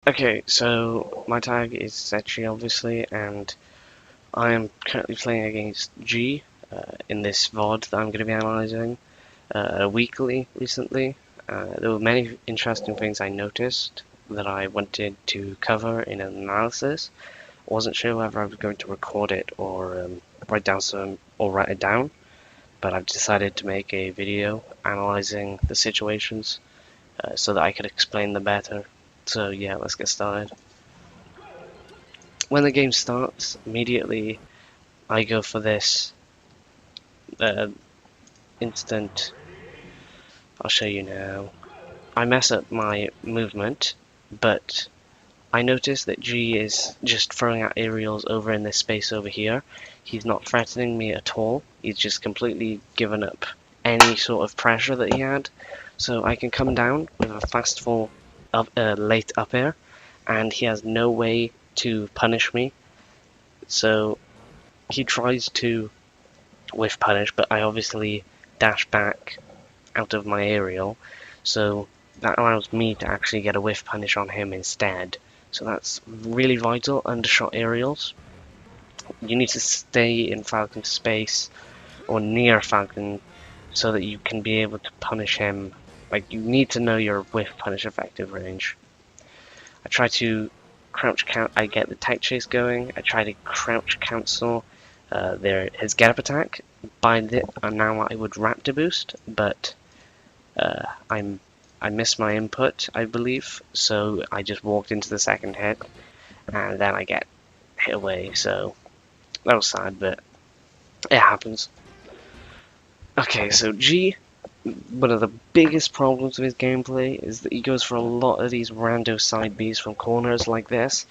Okay, so my tag is Setchi, obviously, and I am currently playing against G in this VOD that I'm going to be analysing weekly recently. There were many interesting things I noticed that I wanted to cover in an analysis. I wasn't sure whether I was going to record it or write it down, but I've decided to make a video analysing the situations so that I could explain them better. So yeah, let's get started. When the game starts, immediately I go for this uh, instant. I'll show you now. I mess up my movement, but I notice that G is just throwing out aerials over in this space over here. He's not threatening me at all. He's just completely given up any sort of pressure that he had. So I can come down with a fast fall late up air, and he has no way to punish me. So he tries to whiff punish, but I obviously dash back out of my aerial, so that allows me to actually get a whiff punish on him instead. So that's really vital under shot aerials. You need to stay in Falcon space or near Falcon so that you can be able to punish him. Like, you need to know your whiff punish effective range. I try to crouch count. I get the tech chase going. I try to crouch cancel his get up attack. Now I would raptor boost, but I missed my input, I believe, so I just walked into the second hit, and then I get hit away. So that was sad, but it happens. Okay, so G, one of the biggest problems with his gameplay is that he goes for a lot of these rando side Bs from corners like this,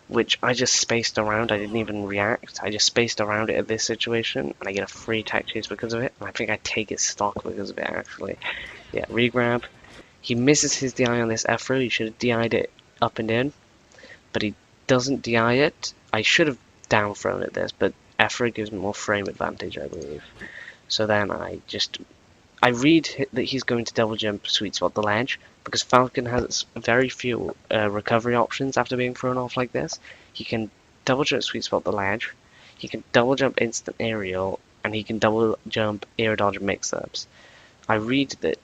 which I just spaced around. I didn't even react. I just spaced around it at this situation, and I get a free tech chase because of it. And I think I take his stock because of it, actually. Yeah, regrab. He misses his DI on this F-throw. He should have DI'd it up and in, but he doesn't DI it. I should have down thrown at this, but F-throw gives me more frame advantage, I believe. So then I read that he's going to double jump sweet spot the ledge, because Falcon has very few recovery options after being thrown off like this. He can double jump sweet spot the ledge, he can double jump instant aerial, and he can double jump air dodge mix-ups. I read that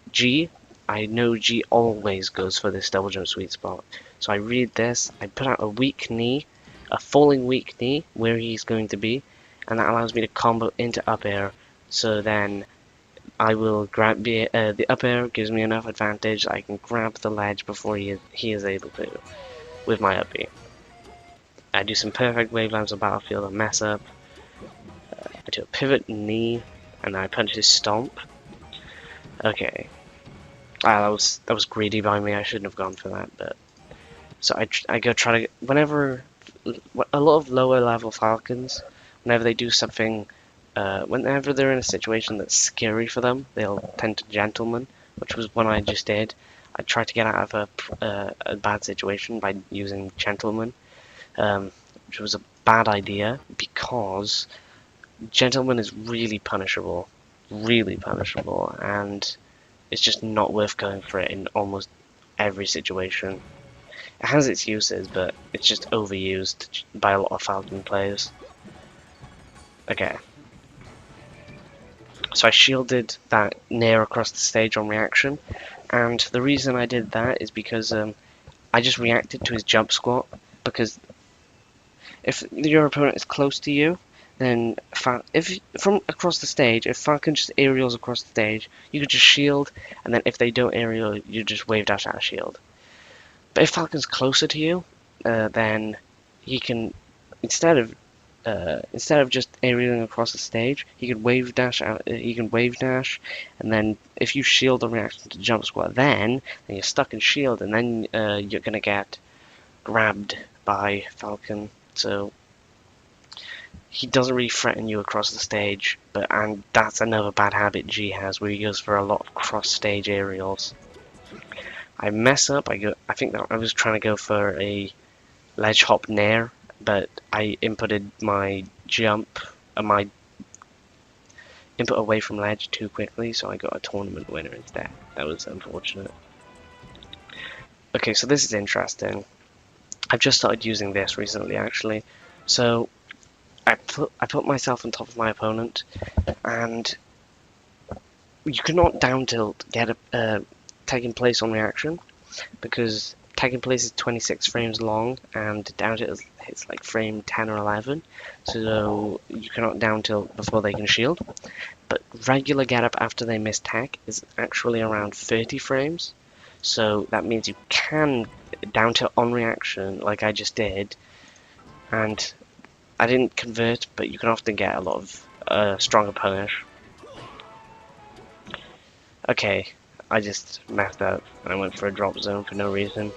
I know G always goes for this double jump sweet spot. So I read this, I put out a weak knee, a falling weak knee where he's going to be, and that allows me to combo into up air. So then I will grab the up air, gives me enough advantage. I can grab the ledge before he is able to with my up B. I do some perfect wavelines on battlefield and mess up. I do a pivot knee, and then I punch his stomp. Okay. That was greedy by me. I shouldn't have gone for that, but so I go try to whenever a lot of lower level Falcons, whenever they do something, whenever they're in a situation that's scary for them, they'll tend to gentleman, which was what I just did. I tried to get out of a bad situation by using gentleman, which was a bad idea because gentleman is really punishable, and it's just not worth going for it in almost every situation. It has its uses, but it's just overused by a lot of Falcon players. Okay. So I shielded that nair across the stage on reaction, and the reason I did that is because I just reacted to his jump squat, because if your opponent is close to you, then if from across the stage, if Falcon just aerials across the stage, you could just shield, and then if they don't aerial, you just wave dash out of shield. But if Falcon's closer to you, then he can instead of just aerialing across the stage, he can wave dash out. He can wave dash, and then if you shield the reaction to jump squat, then you're stuck in shield, and then you're gonna get grabbed by Falcon. So he doesn't really threaten you across the stage, and that's another bad habit G has, where he goes for a lot of cross-stage aerials. I mess up. I think that I was trying to go for a ledge hop nair, but I inputted my jump, my input away from ledge too quickly, so I got a tournament winner instead. That was unfortunate. Okay, so this is interesting. I've just started using this recently, actually. So I put myself on top of my opponent, and you cannot down tilt get a taking place on reaction, because taking place is 26 frames long, and down tilt hits like frame 10 or 11, so you cannot down tilt before they can shield. But regular get up after they miss tech is actually around 30 frames, so that means you can down tilt on reaction like I just did, and I didn't convert, but you can often get a lot of stronger punish. Okay, I just messed up and I went for a drop zone for no reason.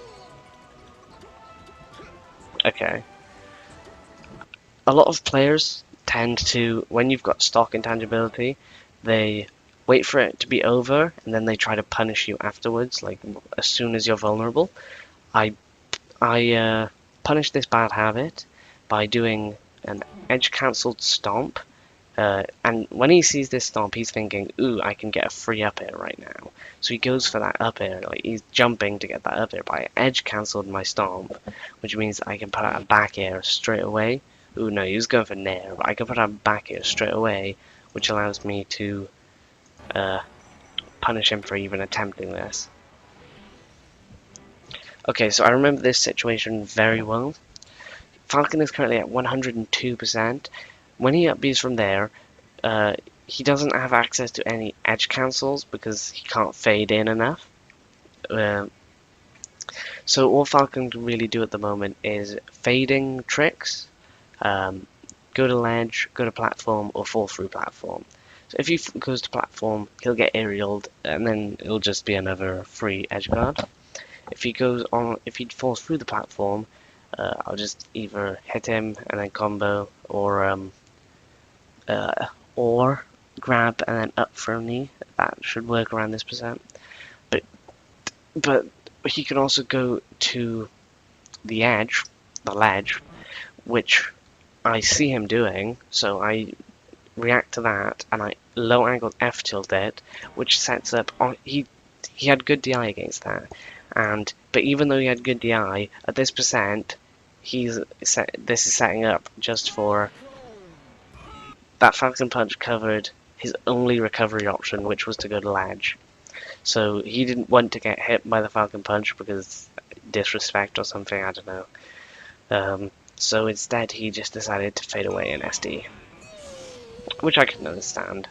Okay. A lot of players tend to, when you've got stock intangibility, they wait for it to be over and then they try to punish you afterwards, like as soon as you're vulnerable. I punished this bad habit by doing an edge cancelled stomp. And when he sees this stomp, he's thinking, ooh, I can get a free up air right now. So he goes for that up air, like he's jumping to get that up air, but I edge cancelled my stomp, which means I can put out a back air straight away. Ooh, no, he was going for nair, but I can put out a back air straight away, which allows me to punish him for even attempting this. Okay, so I remember this situation very well. Falcon is currently at 102%. When he up Bs from there, he doesn't have access to any edge cancels because he can't fade in enough. So all Falcon can really do at the moment is fading tricks, go to ledge, go to platform, or fall through platform. So if he goes to platform, he'll get aerialed, and then it'll just be another free edge guard. If he goes on, if he falls through the platform, I'll just either hit him and then combo, or grab and then up for a knee. That should work around this percent. But he can also go to the edge, the ledge, which I see him doing, so I react to that and I low angle F tilt it, which sets up on he had good DI against that. But even though he had good DI, at this percent, this is setting up just for that Falcon Punch covered his only recovery option, which was to go to ledge. So he didn't want to get hit by the Falcon Punch because disrespect or something, I don't know. So instead he just decided to fade away in SD, which I can understand.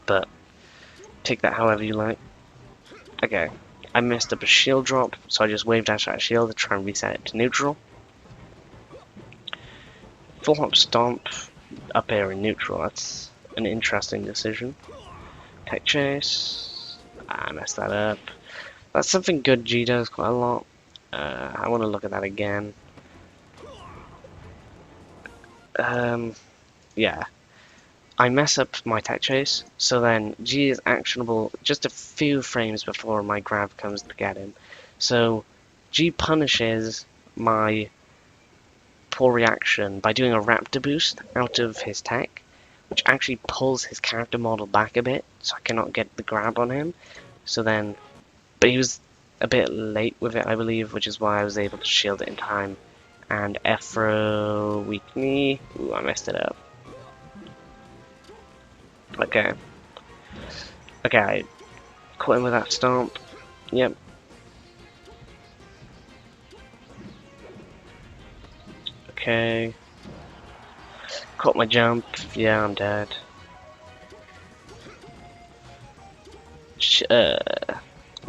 But take that however you like. Okay, I messed up a shield drop, so I just waved dash out a shield to try and reset it to neutral. Full hop stomp, up air in neutral, that's an interesting decision. Tech chase, I messed that up. That's something good G does quite a lot. I want to look at that again. Yeah. I mess up my tech chase, so then G is actionable just a few frames before my grab comes to get him. So G punishes my poor reaction by doing a raptor boost out of his tech, which actually pulls his character model back a bit, so I cannot get the grab on him. So then, but he was a bit late with it, I believe, which is why I was able to shield it in time. And F-throw, weak knee, ooh, I messed it up. Okay, I caught him with that stomp, yep. Okay, caught my jump, yeah, I'm dead.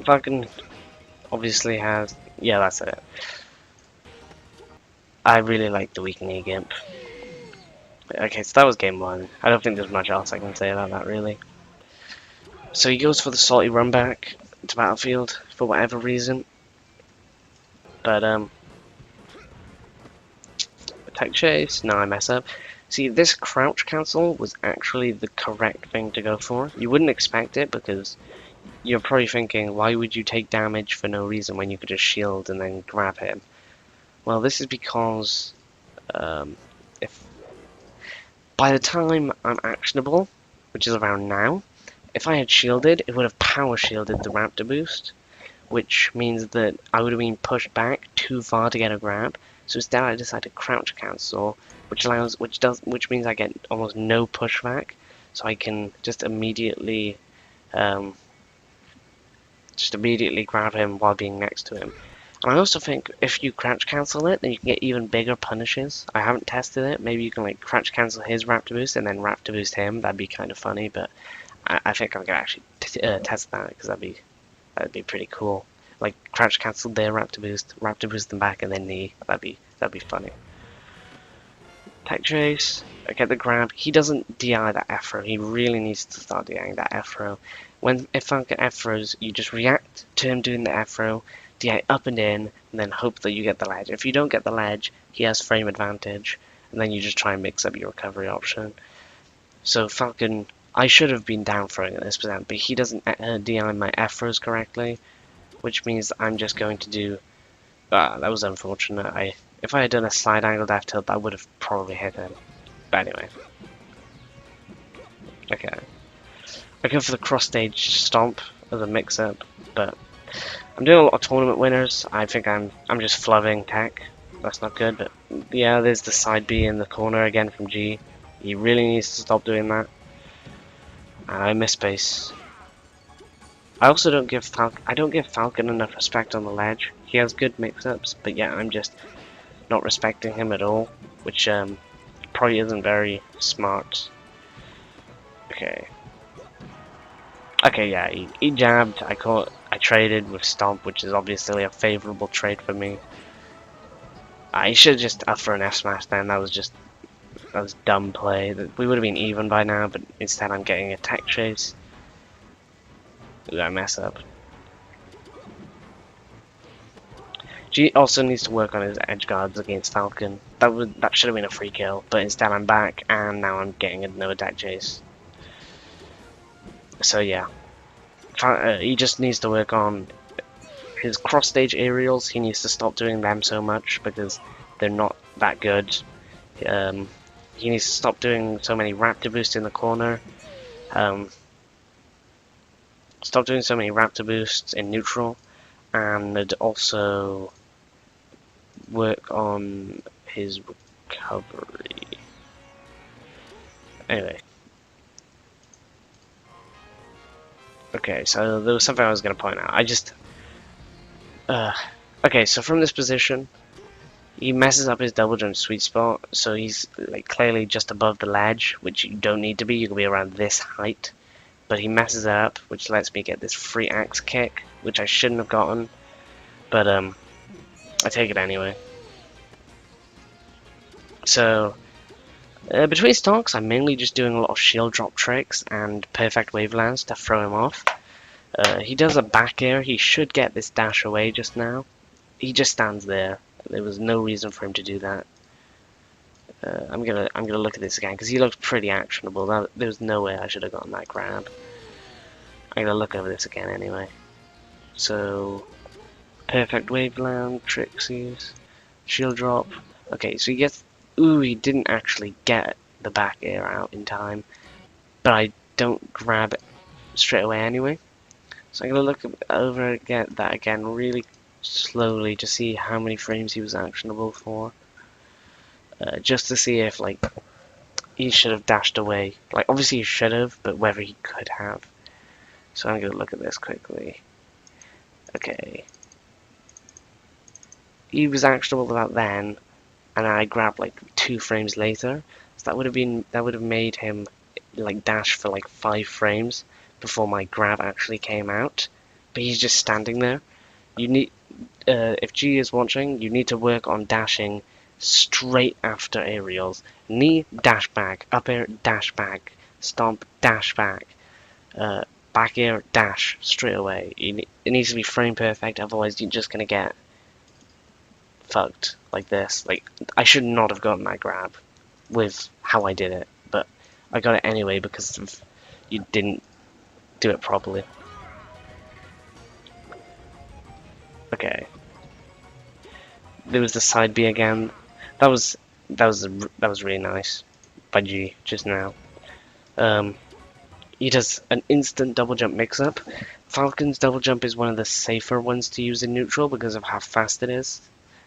Falcon obviously has, yeah, that's it. I really like the weak knee gimp. Okay, so that was game one. I don't think there's much else I can say about that, really. So he goes for the salty run back to battlefield for whatever reason. But, attack chase, no, I mess up. See, this crouch cancel was actually the correct thing to go for. You wouldn't expect it because you're probably thinking, why would you take damage for no reason when you could just shield and then grab him? Well, this is because if by the time I'm actionable, which is around now, if I had shielded, it would have power shielded the raptor boost, which means that I would have been pushed back too far to get a grab. So instead I decided to crouch cancel, which means I get almost no pushback, so I can um, just immediately grab him while being next to him. And I also think if you crouch cancel it, then you can get even bigger punishes. I haven't tested it. Maybe you can like crouch cancel his raptor boost and then raptor boost him. That'd be kind of funny, but I think I'm gonna actually test that because that'd be pretty cool. Like crouch cancel their raptor boost them back, and then that'd be funny. Tech chase. I get the grab. He doesn't DI that F-throw. He really needs to start DIing that F-throw. If Falcon F-throws, you just react to him doing the F-throw, DI up and in, and then hope that you get the ledge. If you don't get the ledge, he has frame advantage, and then you just try and mix up your recovery option. So Falcon, I should have been down throwing at this percent, but he doesn't DI my F-throws correctly, which means I'm just going to do... that was unfortunate. If I had done a side angled F tilt, I would have probably hit him. But anyway. Okay. I go for the cross stage stomp as a mix up, but I'm doing a lot of tournament winners. I think I'm just flubbing tech. That's not good, but yeah, there's the side B in the corner again from G. He really needs to stop doing that. I miss space. I also don't give Falcon enough respect on the ledge. He has good mix-ups, but yeah, I'm just not respecting him at all, which probably isn't very smart. Okay. Okay, yeah, he jabbed. I traded with stomp, which is obviously a favorable trade for me. I should have just up for an F smash then. That was dumb play. We would have been even by now, but instead I'm getting a tech chase. Did I mess up? G also needs to work on his edge guards against Falcon. That should have been a free kill, but instead I'm back, and now I'm getting another tech chase. So yeah, he just needs to work on his cross stage aerials. He needs to stop doing them so much because they're not that good. He needs to stop doing so many raptor boosts in the corner. Stop doing so many raptor boosts in neutral, and also work on his recovery. Anyway. Okay, so there was something I was going to point out. Okay, so from this position, he messes up his double jump sweet spot, so he's like clearly just above the ledge, which you don't need to be. You can be around this height, but he messes it up, which lets me get this free axe kick, which I shouldn't have gotten, but I take it anyway. So between stocks, I'm mainly just doing a lot of shield drop tricks and perfect wavelengths to throw him off. He does a back air. He should get this dash away just now. He just stands there. There was no reason for him to do that. I'm gonna look at this again because he looks pretty actionable. There was no way I should have gotten that grab. I'm gonna look over this again anyway. So perfect wavelength, Trixies, shield drop. Okay, so he gets. Ooh, he didn't actually get the back air out in time, but I don't grab it straight away anyway. So I'm gonna look over that again really slowly to see how many frames he was actionable for, just to see if like he should have dashed away. Like obviously he should have, but whether he could have. So I'm gonna look at this quickly. Okay, he was actionable about then. And I grabbed like 2 frames later, so that would have made him like dash for like 5 frames before my grab actually came out. But he's just standing there. You need, if G is watching, you need to work on dashing straight after aerials. Knee, dash back, up air, dash back, stomp, dash back, back air, dash straight away. It needs to be frame perfect, otherwise you're just gonna get fucked like this. Like I should not have gotten that grab with how I did it, but I got it anyway because you didn't do it properly. Okay, there was the side B again. That was really nice by G just now. He does an instant double jump mix up. Falcon's double jump is one of the safer ones to use in neutral because of how fast it is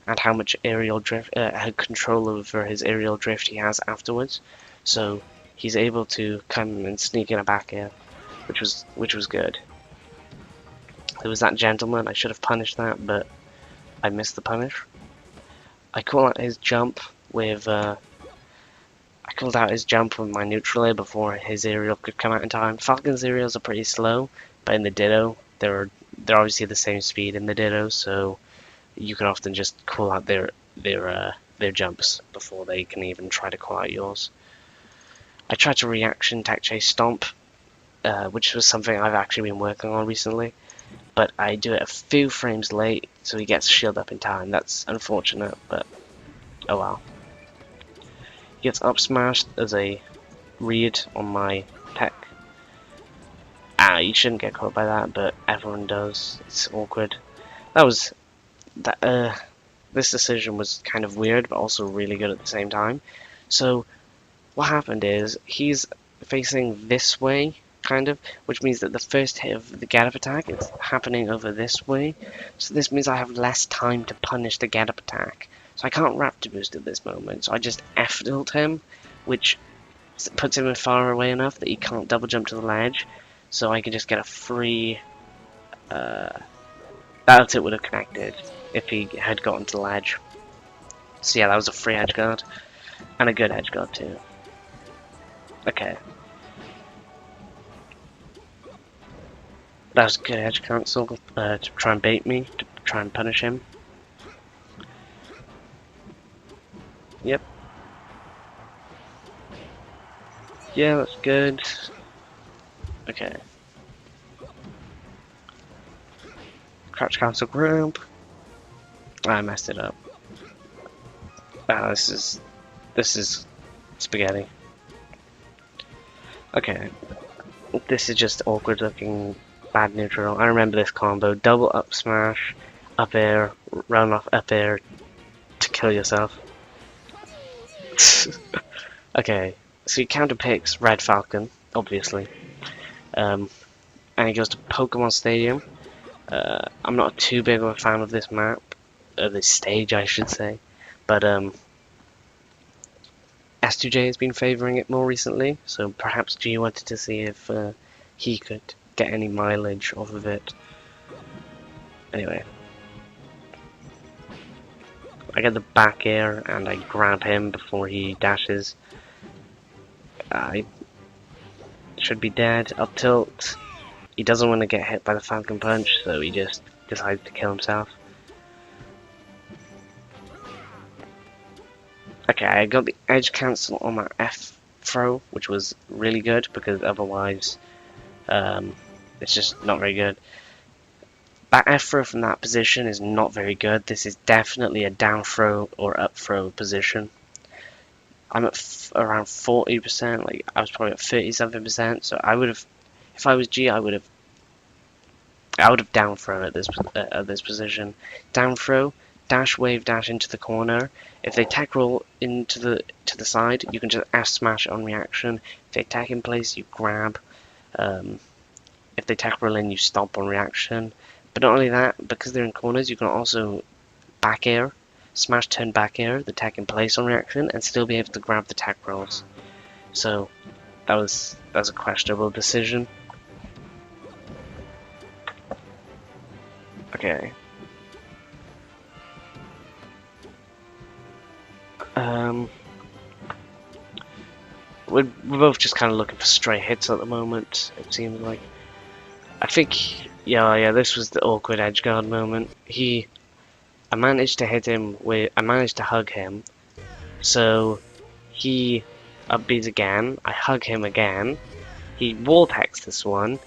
and how much aerial drift, control over his aerial drift he has afterwards. So he's able to come and sneak in a back air, which was good. There was that gentleman. I should have punished that, but I missed the punish. I call out his jump with I called out his jump with my neutral air before his aerial could come out in time. Falcon's aerials are pretty slow, but in the Ditto, they're obviously the same speed in the Ditto, so you can often just call out their jumps before they can even try to call out yours. I tried to reaction tech chase stomp, which was something I've actually been working on recently, but I do it a few frames late, so he gets shield up in time. That's unfortunate, but oh well. He gets up smashed as a read on my tech. You shouldn't get caught by that, but everyone does. It's awkward. This decision was kind of weird, but also really good at the same time. So what happened is he's facing this way, kind of, which means that the first hit of the get up attack is happening over this way. So this means I have less time to punish the get up attack. So I can't raptor boost at this moment. So I just F-tilt him, which puts him far away enough that he can't double jump to the ledge. So I can just get a free. That tilt would have connected if he had gotten to the ledge. So yeah, that was a free edge guard and a good edge guard too. Okay. That was a good edge cancel to try and bait me, to try and punish him. Yep. Yeah, that's good. Okay. Crouch cancel grab. I messed it up. This is spaghetti. Okay. This is just awkward looking bad neutral. I remember this combo. Double up smash, up air, run off up air to kill yourself. Okay, so he counter picks Red Falcon, obviously. And he goes to Pokemon Stadium. I'm not too big of a fan of this map, this stage I should say, but S2J has been favouring it more recently, so perhaps G wanted to see if he could get any mileage off of it. Anyway. I get the back air and I grab him before he dashes. I should be dead. Up tilt. He doesn't want to get hit by the Falcon Punch, so he just decides to kill himself. Okay, I got the edge cancel on that F throw, which was really good because otherwise it's just not very good. That F throw from that position is not very good. This is definitely a down throw or up throw position. I'm at around 40%, like I was probably at 37%, so I would have, if I was G, I would have down thrown at this position. Down throw, dash wave dash into the corner. If they tech roll into the side, you can just F smash on reaction. If they tech in place, you grab. If they tech roll in, you stomp on reaction. But not only that, because they're in corners, you can also back air, smash turn back air, the tech in place on reaction, and still be able to grab the tech rolls. So that was a questionable decision. Okay. We're both just kind of looking for stray hits at the moment, it seems like. I think, yeah, this was the awkward edgeguard moment. I managed to hit him I managed to hug him, so he upbeats again. I hug him again. He wall hacks this one,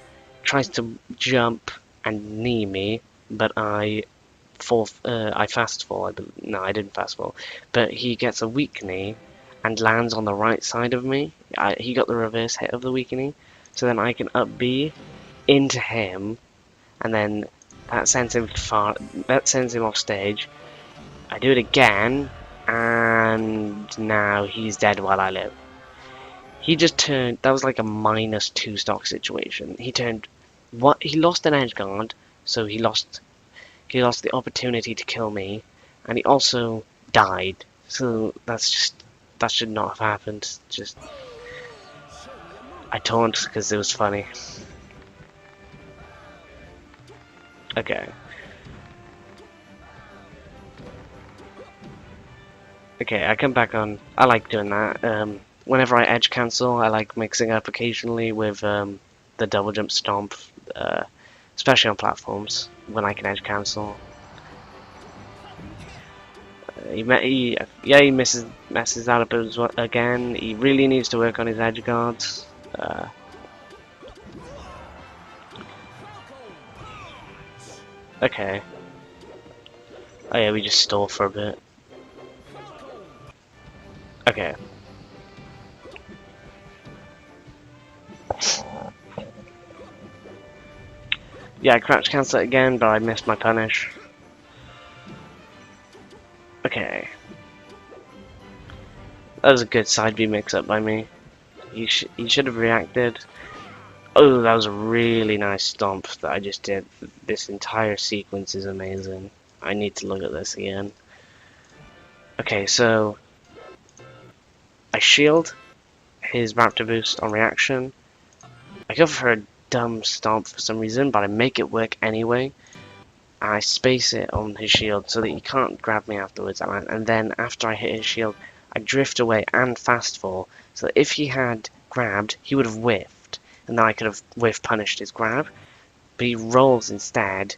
tries to jump and knee me, but I fast fall. No, I didn't fast fall, but he gets a weak knee and lands on the right side of me. He got the reverse hit of the weak knee, so then I can up B into him, and then that sends him off stage. I do it again, and now he's dead while I live. He just turned. That was like a -2 stock situation. He turned what he lost an edge guard, so he lost the opportunity to kill me, and he also died. So that should not have happened. Just I taunt because it was funny. Okay. Okay, I come back on. I like doing that. Whenever I edge cancel, I like mixing up occasionally with the double jump stomp, especially on platforms when I can edge cancel. He messes that up as well, again. He really needs to work on his edge guards. Okay. Oh yeah, we just stall for a bit. Okay. Yeah, I crouch cancel it again, but I missed my punish. Okay. That was a good side B mix-up by me. He should have reacted. Oh, that was a really nice stomp that I just did. This entire sequence is amazing. I need to look at this again. Okay, so I shield his Raptor boost on reaction. I go for a dumb stomp for some reason, but I make it work anyway. I space it on his shield so that he can't grab me afterwards, and then after I hit his shield, I drift away and fast fall, so that if he had grabbed, he would have whiffed, and then I could have whiff punished his grab. But he rolls instead,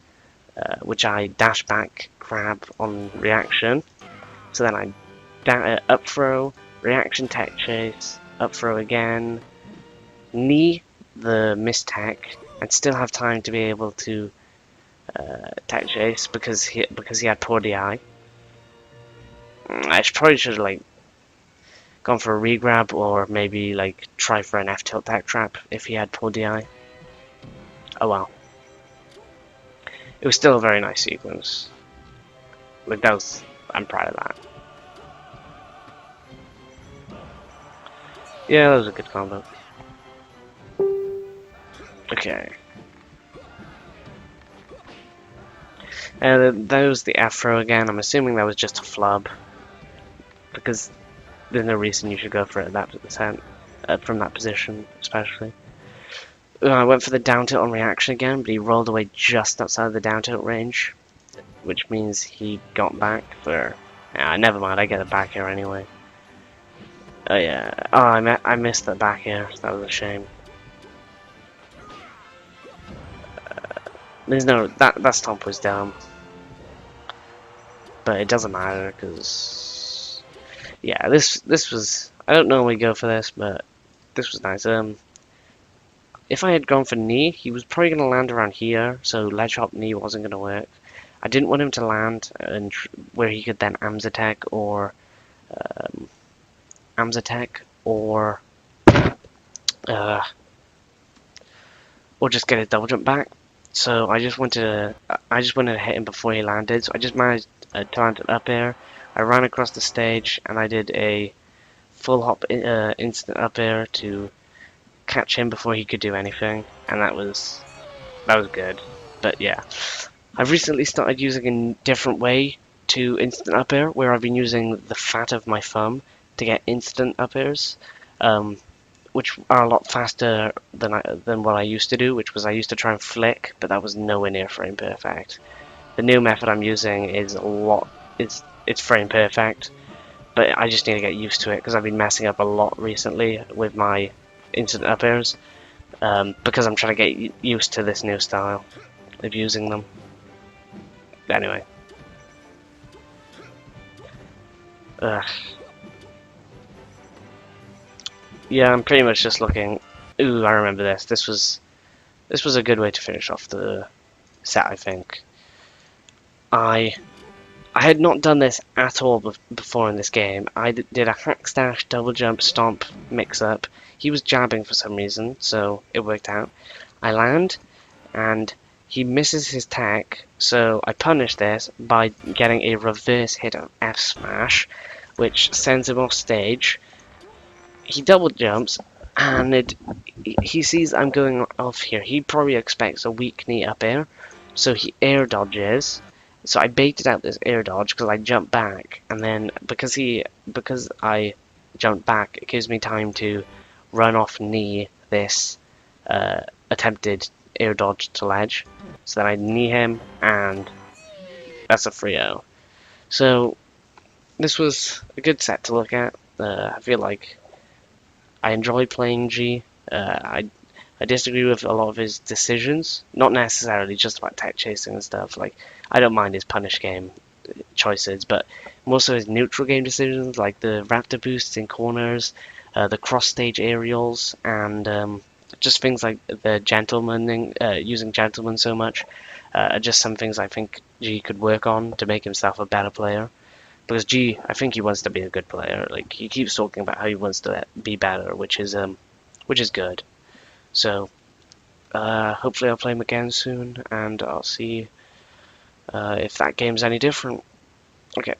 which I dash back, grab on reaction. So then I up throw, reaction tech chase, up throw again, knee the miss tech, and still have time to be able to tech chase because he had poor DI. I probably should have like gone for a regrab or maybe like try for an F tilt tech trap if he had poor DI. Oh well. It was still a very nice sequence. Like I'm proud of that. Yeah, that was a good combo. Okay. That was the afro again. I'm assuming that was just a flub, because there's no reason you should go for it from that position, especially. I went for the down tilt on reaction again, but he rolled away just outside of the down tilt range, which means he got back for. Never mind. I get the back air anyway. Oh yeah. Oh, I missed the back air. That was a shame. There's no that stomp was dumb, but it doesn't matter because yeah, this was. I don't normally go for this, but this was nice. If I had gone for knee, he was probably going to land around here, so ledge hop knee wasn't going to work. I didn't want him to land and where he could then AMS attack or just get his double jump back. So I just wanted to hit him before he landed. So I just managed to land it up air. I ran across the stage and I did a full hop instant up air to catch him before he could do anything, and that was good. But yeah, I've recently started using a different way to instant up air, where I've been using the fat of my thumb to get instant up airs, which are a lot faster than what I used to do, which was I used to try and flick, but that was nowhere near frame perfect. The new method I'm using is it's frame perfect, but I just need to get used to it because I've been messing up a lot recently with my instant up airs, because I'm trying to get used to this new style of using them. Anyway. Yeah, I'm pretty much just looking. Ooh, I remember this. This was a good way to finish off the set, I think. I had not done this at all before in this game. I did a hack stash, double jump, stomp, mix up. He was jabbing for some reason, so it worked out. I land, and he misses his tech, so I punish this by getting a reverse hit of F smash, which sends him off stage. He double jumps, and he sees I'm going off here. He probably expects a weak knee up air, so he air dodges. So I baited out this air dodge because I jumped back, and then because I jumped back, it gives me time to run off knee this attempted air dodge to ledge. So then I knee him, and that's a 3-0. So this was a good set to look at. I feel like I enjoy playing G. I disagree with a lot of his decisions, not necessarily just about tech chasing and stuff. Like I don't mind his punish game choices, but most of his neutral game decisions, like the raptor boosts in corners, the cross stage aerials, and just things like the gentleman using gentleman so much, are just some things I think G could work on to make himself a better player. Because G, I think he wants to be a good player. Like he keeps talking about how he wants to be better, which is good. So hopefully I'll play him again soon, and I'll see if that game's any different. Okay.